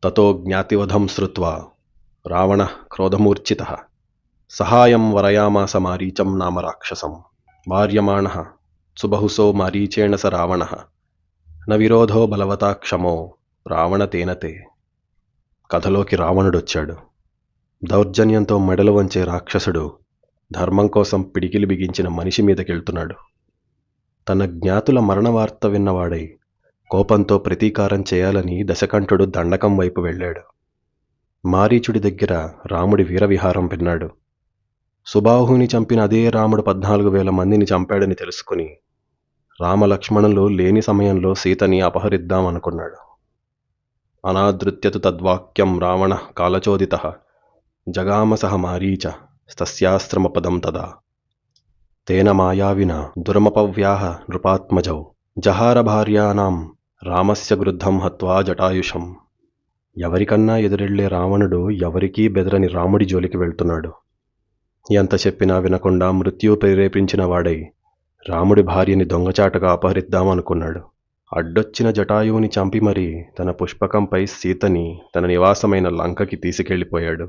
తతో జ్ఞాతివధం శ్రుత్వా రావణః క్రోధమూర్ఛితః సహాయం వరయామాస మారీచం నామ రాక్షసం వార్యమాణః సుబహుశో మారీచేణ స రావణః న విరోధో బలవతా క్షమో రావణతేనతే. కథలోకి రావణుడొచ్చాడు. దౌర్జన్యంతో మెడలు వంచే రాక్షసుడు ధర్మం కోసం పిడికిలి బిగించిన మనిషి మీదకెళ్తున్నాడు. తన జ్ఞాతుల మరణ వార్త విన్నవాడై కోపంతో ప్రతీకారం చేయాలని దశకంఠుడు దండకం వైపు వెళ్ళాడు. మారీచుడి దగ్గర రాముడి వీరవిహారం విన్నాడు. సుబాహుని చంపిన అదే రాముడు 14,000 మందిని చంపాడని తెలుసుకుని రామలక్ష్మణులు లేని సమయంలో సీతని అపహరిద్దామనుకున్నాడు. అనాదృత్యతు తద్వాక్యం రావణ కాలచోదితః జగామ సహ మారీచ తస్యాస్త్రమపదం తదా తేన మాయావిన దురమపవ్యాహ నృపాత్మజౌ జహార భార్యానాం రామస్య గృద్ధం హత్వా జటాయుషం. ఎవరికన్నా ఎదురెళ్లే రావణుడు ఎవరికీ బెదరని రాముడి జోలికి వెళ్తున్నాడు. ఎంత చెప్పినా వినకుండా మృత్యు ప్రేరేపించిన వాడై రాముడి భార్యని దొంగచాటగా అపహరిద్దామనుకున్నాడు. అడ్డొచ్చిన జటాయువుని చంపి మరీ తన పుష్పకంపై సీతని తన నివాసమైన లంకకి తీసుకెళ్లిపోయాడు.